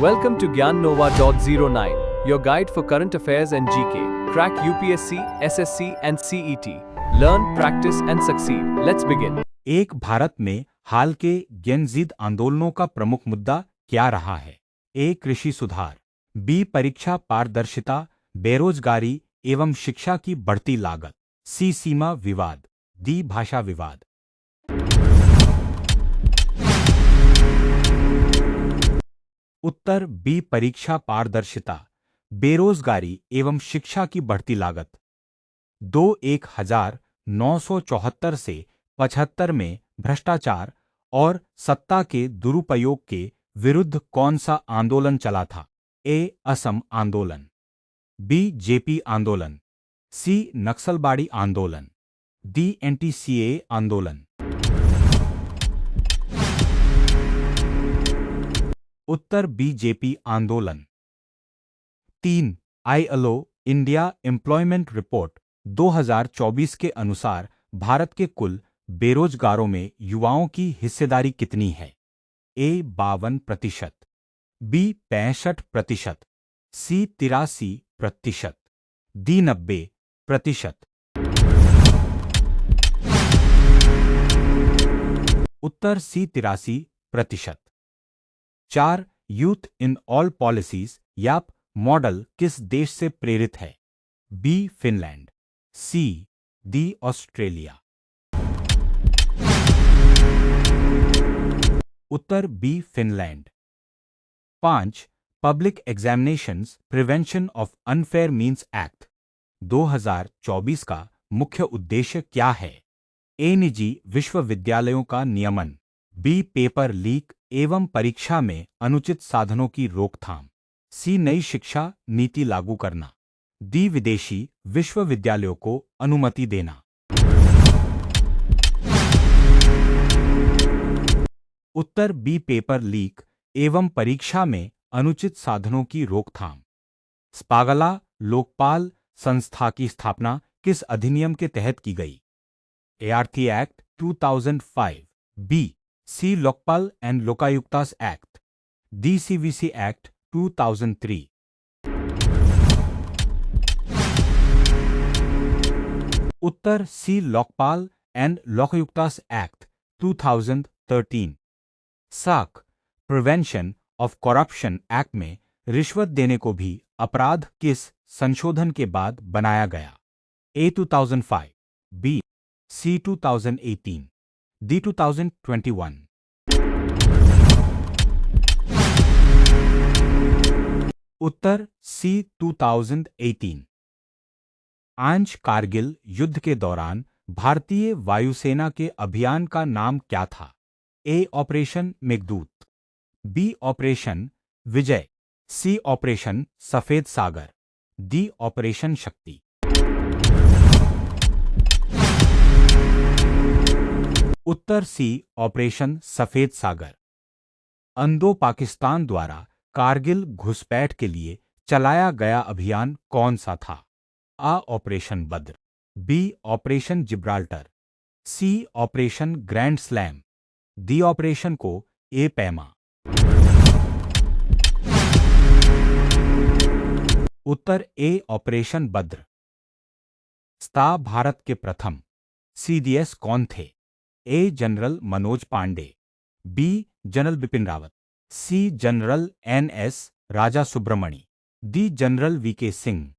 Welcome to GyanNova.09, your guide for current affairs and GK. Crack UPSC, SSC and CET. Learn, practice and succeed. Let's begin. एक भारत में हाल के जेनज़ीद आंदोलनों का प्रमुख मुद्दा क्या रहा है? ए. कृषि सुधार, बी. परीक्षा पारदर्शिता, बेरोजगारी एवं शिक्षा की बढ़ती लागत, सी. सीमा विवाद, डी. भाषा विवाद। उत्तर बी. परीक्षा पारदर्शिता, बेरोजगारी एवं शिक्षा की बढ़ती लागत। 1974 से 75 में भ्रष्टाचार और सत्ता के दुरुपयोग के विरुद्ध कौन सा आंदोलन चला था? ए. असम आंदोलन, बी. जेपी आंदोलन, सी. नक्सलबाड़ी आंदोलन, डी. एनटीसीए आंदोलन। उत्तर बीजेपी आंदोलन। 3. आईएलओ इंडिया एम्प्लॉयमेंट रिपोर्ट 2024 के अनुसार भारत के कुल बेरोजगारों में युवाओं की हिस्सेदारी कितनी है? ए. 52%, बी. 65%, सी. 83%, डी. 90%। उत्तर C. 83%। 4. Youth in all policies याप मॉडल किस देश से प्रेरित है? B. Finland, C. D. Australia. उत्तर B. Finland. 5. Public examinations prevention of unfair means act 2024 का मुख्य उद्देश्य क्या है? ए. निजी विश्वविद्यालयों का नियमन, बी. पेपर लीक एवं परीक्षा में अनुचित साधनों की रोकथाम, सी. नई शिक्षा नीति लागू करना, डी. विदेशी विश्वविद्यालयों को अनुमति देना। उत्तर बी. पेपर लीक एवं परीक्षा में अनुचित साधनों की रोकथाम। स्पागला लोकपाल संस्था की स्थापना किस अधिनियम के तहत की गई? ART act 2005, B. C. Lokpal and Lokayuktas act, D. CVC act 2003। उत्तर C. Lokpal and Lokayuktas act 2013। साक प्रिवेंशन ऑफ करप्शन एक्ट में रिश्वत देने को भी अपराध किस संशोधन के बाद बनाया गया? ए. 2005, बी. सी. 2018, डी. 2021। उत्तर सी. 2018। आंज कारगिल युद्ध के दौरान भारतीय वायुसेना के अभियान का नाम क्या था? A. Operation Meghdoot, B. Operation Vijay, C. Operation Safed Sagar, D. Operation शक्ति। उत्तर सी. ऑपरेशन सफेद सागर। अंदो पाकिस्तान द्वारा कारगिल घुसपैठ के लिए चलाया गया अभियान कौन सा था? A. Operation Badr, B. Operation Gibraltar, C. Operation grand slam, D. Operation को A. पैमा। Uttar A. Operation Badr. स्था भारत के प्रथम सीडीएस कौन थे? A. General Manoj Pande, B. General Bipin Rawat, C. General N S. Raja Subramani, D. General V K. Singh.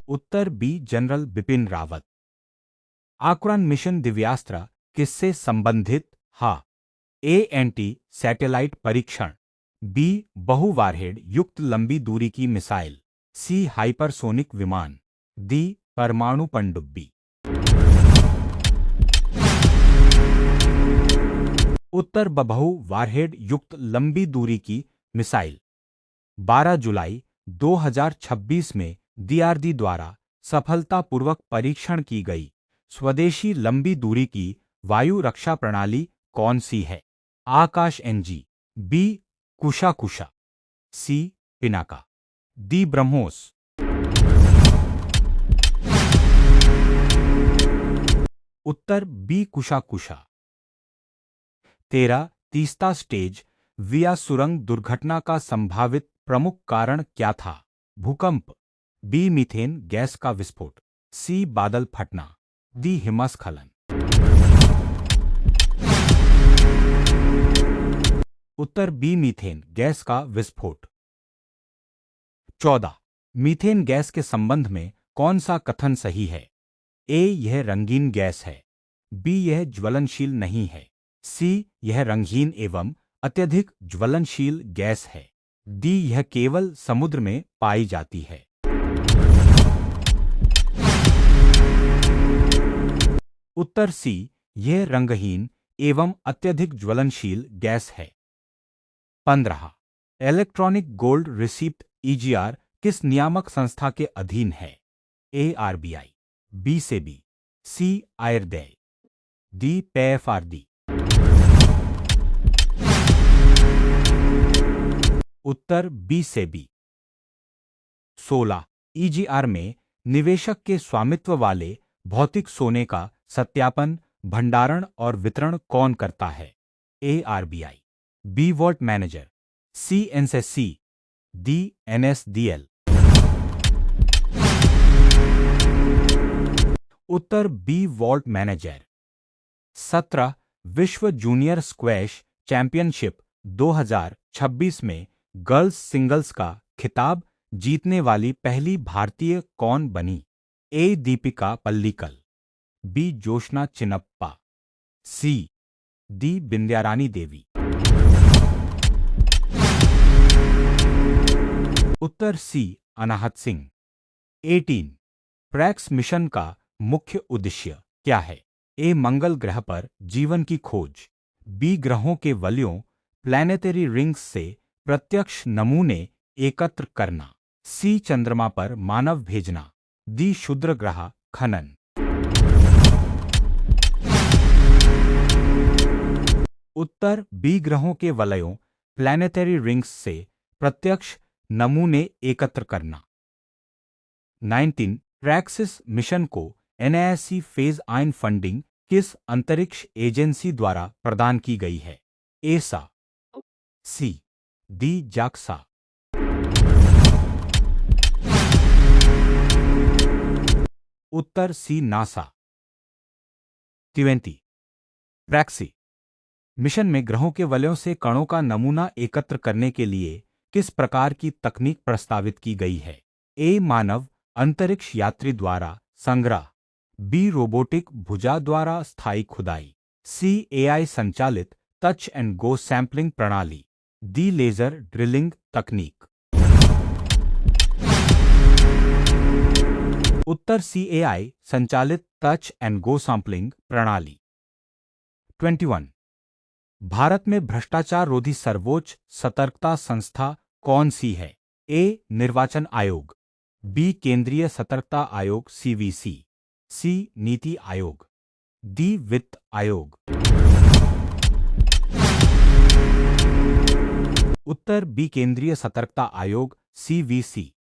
उत्तर बी. जनरल बिपिन रावत। आक्रान मिशन दिव्यास्त्र किससे संबंधित? हा. ए. एंटी सैटेलाइट परीक्षण, बी. बहुवारहेड युक्त लंबी दूरी की मिसाइल, सी. हाइपरसोनिक विमान, डी. परमाणु पनडुब्बी। उत्तर बहुवारहेड युक्त लंबी दूरी की मिसाइल। 12 जुलाई 2026 में डीआरडी द्वारा सफलतापूर्वक परीक्षण की गई स्वदेशी लंबी दूरी की वायु रक्षा प्रणाली कौन सी है? आकाश एनजी, बी. कुशा, सी. पिनाका, डी. ब्रह्मोस। उत्तर बी. कुशा। 13 तीसरा स्टेज विया सुरंग दुर्घटना का संभावित प्रमुख कारण क्या था? भूकंप, बी मीथेन गैस का विस्फोट, सी बादल फटना, डी हिमस्खलन। उत्तर बी मीथेन गैस का विस्फोट। 14 मीथेन गैस के संबंध में कौन सा कथन सही है? ए यह रंगीन गैस है, बी यह ज्वलनशील नहीं है, सी यह रंगहीन एवं अत्यधिक ज्वलनशील गैस है, डी यह केवल समुद्र में पाई जाती है। उत्तर सी यह रंगहीन एवं अत्यधिक ज्वलनशील गैस है। 15 इलेक्ट्रॉनिक गोल्ड रिसिप्ट ईजीआर किस नियामक संस्था के अधीन है? ए आरबीआई, बी सेबी, सी आरबीआई, डी पीएफआरडी। उत्तर बी सेबी। 16 ईजीआर में निवेशक के स्वामित्व वाले भौतिक सोने का सत्यापन, भंडारण और वितरण कौन करता है? ए आरबीआई, बी वॉल्ट मैनेजर, सी एनएससी, डी एनएसडीएल। उत्तर बी वॉल्ट मैनेजर। 17 विश्व जूनियर स्क्वैश चैंपियनशिप 2026 में गर्ल्स सिंगल्स का खिताब जीतने वाली पहली भारतीय कौन बनी? A Dipika Pallikal, B Joshna Chinappa, C D Bindyarani Devi. उत्तर सी अनाहत सिंह। 18 प्रैक्स मिशन का मुख्य उद्देश्य क्या है? ए मंगल ग्रह पर जीवन की खोज, बी ग्रहों के वलयों प्लैनेटरी रिंग्स से प्रत्यक्ष नमूने एकत्र करना, सी चंद्रमा पर मानव भेजना, डी क्षुद्र ग्रह खनन। उत्तर बी ग्रहों के वलयों प्लैनेटरी रिंग्स से प्रत्यक्ष नमूने एकत्र करना। 19 प्रैक्सिस मिशन को एनआईएससी फेज आइन फंडिंग किस अंतरिक्ष एजेंसी द्वारा प्रदान की गई है? एसा, सी डी जाक्सा। उत्तर सी नासा। 20 प्रैक्सी मिशन में ग्रहों के वलयों से कणों का नमूना एकत्र करने के लिए किस प्रकार की तकनीक प्रस्तावित की गई है? ए मानव अंतरिक्ष यात्री द्वारा संग्रह, बी रोबोटिक भुजा द्वारा स्थायी खुदाई, सी एआई संचालित टच एंड गो सैंपलिंग प्रणाली, डी लेजर ड्रिलिंग तकनीक। उत्तर सी एआई संचालित टच एंड गो सैंपलिंग प्रणाली। 21 भारत में भ्रष्टाचार रोधी सर्वोच्च सतर्कता संस्था कौन सी है? ए निर्वाचन आयोग, बी केंद्रीय सतर्कता आयोग सीवीसी, सी नीति आयोग, डी वित्त आयोग। उत्तर बी केंद्रीय सतर्कता आयोग सीवीसी।